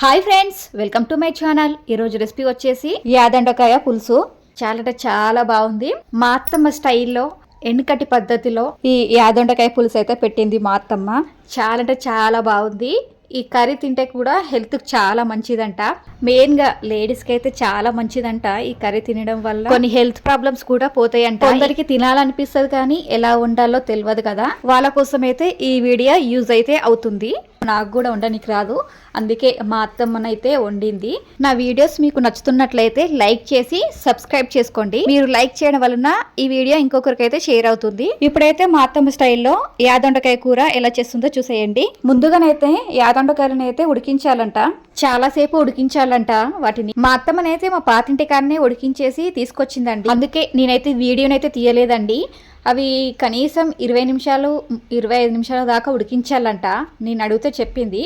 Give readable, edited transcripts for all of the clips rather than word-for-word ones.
Hi friends, welcome to my channel. ఈరోజు recipe వచ్చేసి యాదండకాయ పులుసు. చాలా బాగుంది. మా అత్తమ్మ స్టైల్లో ఎన్నికటి పద్ధతిలో ఈ యాదండకాయ పులుసు అయితే పెట్టింది మా అత్తమ్మ. చాలా బాగుంది. ఈ కర్రీ తింటే కూడా హెల్త్కి చాలా మంచిదంట. మెయిన్గా లేడీస్కి అయితే చాలా మంచిదంట. ఈ కర్రీ తినడం వల్ల కొన్ని హెల్త్ ప్రాబ్లమ్స్ కూడా పోతాయంట. కొందరికి తినాలనిపిస్తుంది కానీ ఎలా ఉండాలో తెలియదు కదా, వాళ్ళ కోసం అయితే ఈ వీడియో యూజ్ అయితే అవుతుంది. నాకు కూడా వండడానికి రాదు, అందుకే మా అత్తమ్మనైతే వండింది. నా వీడియోస్ మీకు నచ్చుతున్నట్లయితే లైక్ చేసి సబ్స్క్రైబ్ చేసుకోండి. మీరు లైక్ చేయడం వలన ఈ వీడియో ఇంకొకరికైతే షేర్ అవుతుంది. ఇప్పుడైతే మా అత్తమ్మ స్టైల్లో యాదొండకాయ కూర ఎలా చేస్తుందో చూసేయండి. ముందుగానైతే యాదొండకాయలను అయితే ఉడికించాలంట, చాలాసేపు ఉడికించాలంట వాటిని. మా అత్తమ్మనైతే మా పాతింటి కాడనే ఉడికించేసి తీసుకొచ్చిందండి. అందుకే నేనైతే వీడియోనైతే తీయలేదండి. అవి కనీసం 25 నిమిషాల దాకా ఉడికించాలంట. నేను అడిగితే చెప్పింది.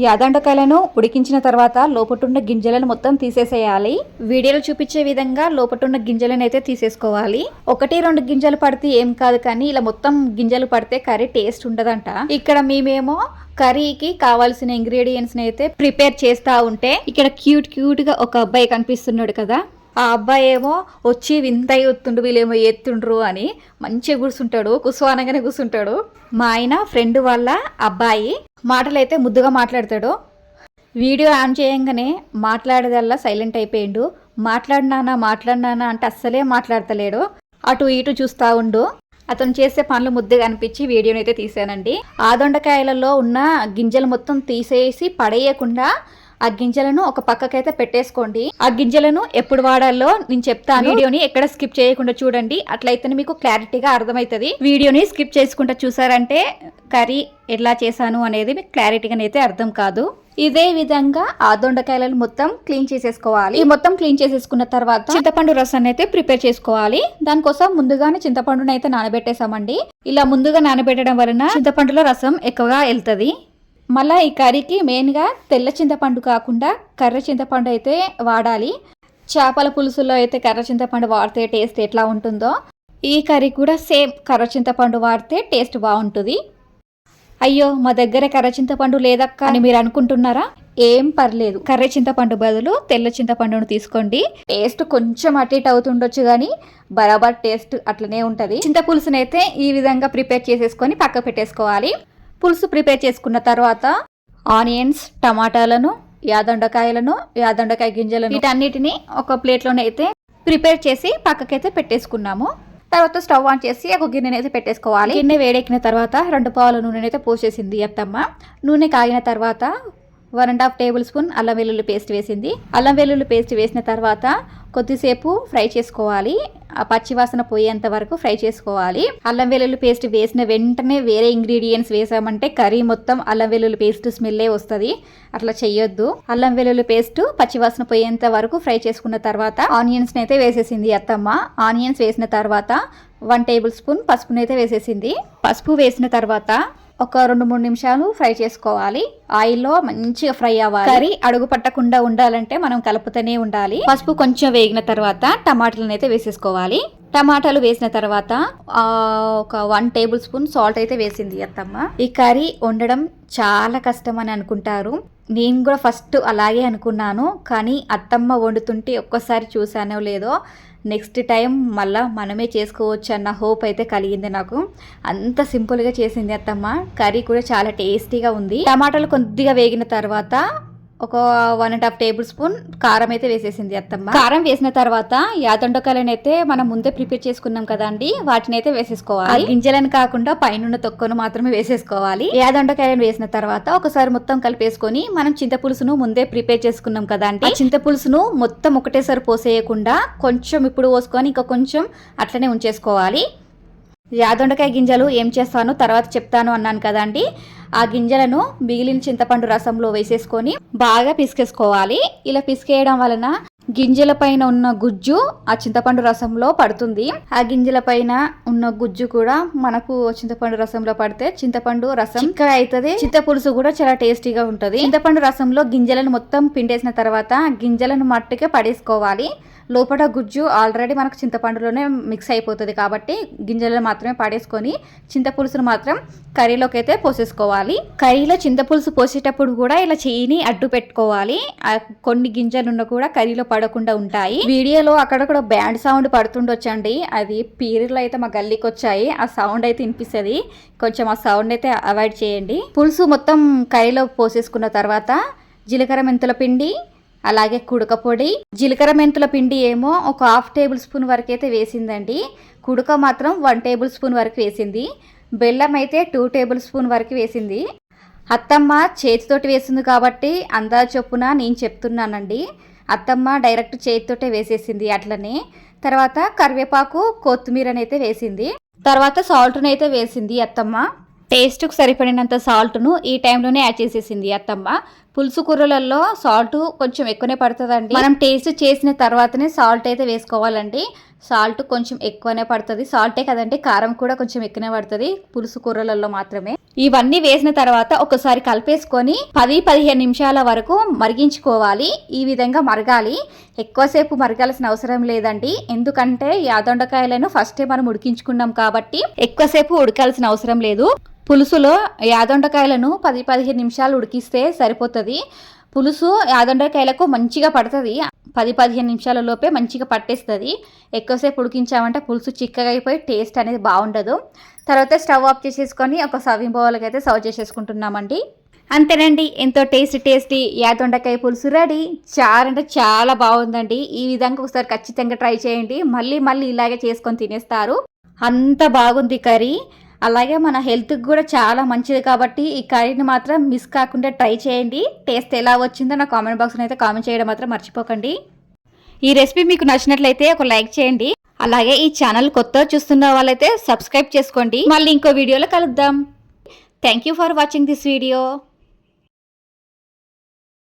యాదండకాయలను ఉడికించిన తర్వాత లోపటున్న గింజలను మొత్తం తీసేసేయాలి. వీడియోలో చూపించే విధంగా లోపటున్న గింజలను అయితే తీసేసుకోవాలి. 1-2 గింజలు పడితే ఏం కాదు, కానీ ఇలా మొత్తం గింజలు పడితే కర్రీ టేస్ట్ ఉండదంట. ఇక్కడ మేమేమో కర్రీకి కావాల్సిన ఇంగ్రీడియంట్స్ అయితే ప్రిపేర్ చేస్తా ఉంటే ఇక్కడ క్యూట్ గా ఒక అబ్బాయి కనిపిస్తున్నాడు కదా, ఆ అబ్బాయి ఏమో వచ్చి వింత ఎత్తుండు, వీళ్ళేమో ఎత్తుండ్రు అని మంచిగా కూర్చుంటాడు. కుసువానంగానే కూర్చుంటాడు. మా ఆయన ఫ్రెండ్ వాళ్ళ అబ్బాయి. మాటలైతే ముద్దుగా మాట్లాడతాడు. వీడియో ఆన్ చేయంగానే మాట్లాడేదల్లా సైలెంట్ అయిపోయిండు. మాట్లాడినానా అంటే అస్సలే మాట్లాడతలేడు. అటు ఇటు చూస్తూ ఉండు. అతను చేసే పనులు ముద్దుగా అనిపించి వీడియోనైతే తీసానండి. ఆ దొండకాయలలో ఉన్న గింజలు మొత్తం తీసేసి పడేయకుండా ఆ గింజలను ఒక పక్కకైతే పెట్టేసుకోండి. ఆ గింజలను ఎప్పుడు వాడాలో నేను చెప్తాను. వీడియోని ఎక్కడ స్కిప్ చేయకుండా చూడండి, అట్లయితే మీకు క్లారిటీగా అర్థమవుతుంది. వీడియోని స్కిప్ చేసుకుంటా చూసారంటే కర్రీ ఎలా చేశాను అనేది మీకు క్లారిటీగానైతే అర్థం కాదు. ఇదే విధంగా ఆ దొండకాయలను మొత్తం క్లీన్ చేసేసుకోవాలి. ఈ మొత్తం క్లీన్ చేసేసుకున్న తర్వాత చింతపండు రసాన్ని అయితే ప్రిపేర్ చేసుకోవాలి. దానికోసం ముందుగానే చింతపండుని అయితే నానబెట్టేసామండి. ఇలా ముందుగా నానబెట్టడం వలన చింతపండులో రసం ఎక్కువగా వెళ్తుంది. మళ్ళీ ఈ కర్రీకి మెయిన్గా తెల్ల చింతపండు కాకుండా కర్ర చింతపండు అయితే వాడాలి. చేపల పులుసులో అయితే కర్ర చింతపండు వాడితే టేస్ట్ ఎట్లా ఉంటుందో ఈ కర్రీ కూడా సేమ్ కర్ర చింతపండు వాడితే టేస్ట్ బాగుంటుంది. అయ్యో మా దగ్గర కర్ర చింతపండు లేదక్క అని మీరు అనుకుంటున్నారా? ఏం పర్లేదు, కర్ర చింతపండు బదులు తెల్ల చింతపండును తీసుకోండి. టేస్ట్ కొంచెం అటు ఇటు అవుతుండొచ్చు కానీ బరాబర్ టేస్ట్ అట్లనే ఉంటుంది. చింతపులుసునైతే ఈ విధంగా ప్రిపేర్ చేసేసుకొని పక్క పెట్టేసుకోవాలి. పులుసు ప్రిపేర్ చేసుకున్న తర్వాత ఆనియన్స్, టమాటాలను, యాదండకాయ గింజలను వీటన్నిటిని ఒక ప్లేట్లోనే అయితే ప్రిపేర్ చేసి పక్కకైతే పెట్టేసుకున్నాము. తర్వాత స్టవ్ ఆన్ చేసి ఒక గిన్నెని అయితే పెట్టేసుకోవాలి. గిన్నె వేడెక్కిన తర్వాత 2 పావుల నూనెనైతే పోసేసింది అత్తమ్మ. నూనె కాగిన తర్వాత 1.5 టేబుల్ స్పూన్ అల్లం వెల్లుల్లి పేస్ట్ వేసింది. అల్లం వెల్లుల్లి పేస్ట్ వేసిన తర్వాత కొద్దిసేపు ఫ్రై చేసుకోవాలి. ఆ పచ్చివాసన పోయేంత వరకు ఫ్రై చేసుకోవాలి. అల్లం వెల్లుల్లి పేస్ట్ వేసిన వెంటనే వేరే ఇంగ్రీడియంట్స్ వేసామంటే కర్రీ మొత్తం అల్లం వెల్లుల్లి పేస్ట్ స్మెల్లే వస్తుంది. అట్లా చెయ్యొద్దు. అల్లం వెల్లుల్లి పేస్ట్ పచ్చివాసన పోయేంత వరకు ఫ్రై చేసుకున్న తర్వాత ఆనియన్స్ అయితే వేసేసింది అత్తమ్మ. ఆనియన్స్ వేసిన తర్వాత 1 టేబుల్ స్పూన్ పసుపునైతే వేసేసింది. పసుపు వేసిన తర్వాత ఒక 2-3 నిమిషాలు ఫ్రై చేసుకోవాలి. ఆయిల్లో మంచిగా ఫ్రై అవ్వాలి. కర్రీ అడుగు పట్టకుండా ఉండాలంటే మనం కలుపుతూనే ఉండాలి. పసుపు కొంచెం వేగిన తర్వాత టమాటాలను అయితే వేసేసుకోవాలి. టమాటాలు వేసిన తర్వాత ఒక 1 టేబుల్ స్పూన్ సాల్ట్ అయితే వేసింది అత్తమ్మ. ఈ కర్రీ వండడం చాలా కష్టం అని అనుకుంటారు. నేను కూడా ఫస్ట్ అలాగే అనుకున్నాను, కానీ అత్తమ్మ వండుతుంటే ఒక్కసారి చూసానో లేదో నెక్స్ట్ టైం మళ్ళీ మనమే చేసుకోవచ్చు అన్న హోప్ అయితే కలిగింది నాకు. అంత సింపుల్గా చేసింది అత్తమ్మ. కర్రీ కూడా చాలా టేస్టీగా ఉంది. టమాటాలు కొద్దిగా వేగిన తర్వాత ఒక 1.5 టేబుల్ స్పూన్ కారం అయితే వేసేసింది అత్తమ్మ. కారం వేసిన తర్వాత యాదండకాయలను అయితే మనం ముందే ప్రిపేర్ చేసుకున్నాం కదండి, వాటిని అయితే వేసేసుకోవాలి. గింజలను కాకుండా పైన తొక్కను మాత్రమే వేసేసుకోవాలి. యాదండకాయలను వేసిన తర్వాత ఒకసారి మొత్తం కలిపేసుకొని మనం చింతపులుసును ముందే ప్రిపేర్ చేసుకున్నాం కదండి, చింతపులుసును మొత్తం ఒకటేసారి పోసేయకుండా కొంచెం ఇప్పుడు పోసుకొని ఇంకా కొంచెం అట్లనే ఉంచేసుకోవాలి. యాదొండకాయ గింజలు ఏం చేస్తానో తర్వాత చెప్తాను అన్నాను కదండి, ఆ గింజలను మిగిలిన చింతపండు రసంలో వేసేసుకొని బాగా పిసికేసుకోవాలి. ఇలా పిసికేయడం వలన గింజల పైన ఉన్న గుజ్జు ఆ చింతపండు రసంలో పడుతుంది. ఆ గింజల పైన ఉన్న గుజ్జు కూడా మనకు చింతపండు రసంలో పడితే చింతపండు రసం చిక్కగా అవుతుంది. చింతపులుసు కూడా చాలా టేస్టీగా ఉంటది. చింతపండు రసంలో గింజలను మొత్తం పిండేసిన తర్వాత గింజలను మట్టుకే పడేసుకోవాలి. లోపల గుజ్జు ఆల్రెడీ మనకు చింతపండులోనే మిక్స్ అయిపోతుంది కాబట్టి గింజలను మాత్రమే పడేసుకొని చింతపులుసును మాత్రం కర్రీలోకి అయితే పోసేసుకోవాలి. కర్రీలో చింతపులుసు పోసేటప్పుడు కూడా ఇలా చెయ్యిని అడ్డు పెట్టుకోవాలి. కొన్ని గింజలు కూడా కర్రీలో పడకుండా ఉంటాయి. వీడియోలో అక్కడక్కడ బ్యాండ్ సౌండ్ పడుతుండొచ్చండి. అది పీరియడ్లో అయితే మా గల్లీకి వచ్చాయి. ఆ సౌండ్ అయితే వినిపిస్తుంది. కొంచెం ఆ సౌండ్ అయితే అవాయిడ్ చేయండి. పులుసు మొత్తం కర్రీలో పోసేసుకున్న తర్వాత జీలకర్ర మెంతుల పిండి, అలాగే కుడక పొడి, జీలకర్ర మెంతుల పిండి ఏమో ఒక 1/2 టేబుల్ స్పూన్ వరకు అయితే వేసిందండి. కుడక మాత్రం 1 టేబుల్ స్పూన్ వరకు వేసింది. బెల్లం అయితే 2 టేబుల్ స్పూన్ వరకు వేసింది. అత్తమ్మ చేతితోటి వేసింది కాబట్టి అందా చొప్పున నేను చెప్తున్నానండి. అత్తమ్మ డైరెక్ట్ చేతితోటే వేసేసింది అట్లనే. తర్వాత కరివేపాకు, కొత్తిమీరనైతే వేసింది. తర్వాత సాల్ట్నైతే వేసింది అత్తమ్మ. టేస్ట్కు సరిపడినంత సాల్ట్ను ఈ టైంలోనే యాడ్ చేసేసింది అత్తమ్మ. పులుసు కూరలలో సాల్ట్ కొంచెం ఎక్కువనే పడుతుందండి. మనం టేస్ట్ చేసిన తర్వాతనే సాల్ట్ అయితే వేసుకోవాలండి. సాల్ట్ కొంచెం ఎక్కువనే పడుతుంది. సాల్టే కదండి, కారం కూడా కొంచెం ఎక్కువనే పడుతుంది పులుసు కూరలలో మాత్రమే. ఇవన్నీ వేసిన తర్వాత ఒకసారి కలిపేసుకొని 10-15 నిమిషాల వరకు మరిగించుకోవాలి. ఈ విధంగా మరగాలి. ఎక్కువసేపు మరగాల్సిన అవసరం లేదండి. ఎందుకంటే యాదొండకాయలను ఫస్టే మనం ఉడికించుకున్నాం కాబట్టి ఎక్కువసేపు ఉడకాల్సిన అవసరం లేదు. పులుసులో యాదొండకాయలను 10-15 నిమిషాలు ఉడికిస్తే సరిపోతుంది. పులుసు యాదొండకాయలకు మంచిగా పడుతుంది. 10-15 నిమిషాల లోపే మంచిగా పట్టేస్తుంది. ఎక్కువసేపు ఉడికించామంటే పులుసు చిక్కగా అయిపోయి టేస్ట్ అనేది బాగుండదు. తర్వాత స్టవ్ ఆఫ్ చేసేసుకొని ఒక సర్వింగ్ బౌల్కి అయితే సర్వ్ చేసేసుకుంటున్నామండి. అంతేనండి, ఎంతో టేస్టీ యాదొండకాయ పులుసు రెడీ. చాలా అంటే చాలా బాగుందండి. ఈ విధంగా ఒకసారి ఖచ్చితంగా ట్రై చేయండి. మళ్ళీ ఇలాగే చేసుకొని తినేస్తారు. అంత బాగుంది కర్రీ. అలాగే మన హెల్త్కి కూడా చాలా మంచిది కాబట్టి ఈ కర్రీని మాత్రం మిస్ కాకుండా ట్రై చేయండి. టేస్ట్ ఎలా వచ్చిందో నా కామెంట్ బాక్స్లో అయితే కామెంట్ చేయడం మాత్రం మర్చిపోకండి. ఈ రెసిపీ మీకు నచ్చినట్లయితే ఒక లైక్ చేయండి. అలాగే ఈ ఛానల్ కొత్త చూస్తున్న వాళ్ళైతే సబ్స్క్రైబ్ చేసుకోండి. మళ్ళీ ఇంకో వీడియోలో కలుద్దాం. Thank you for watching this video.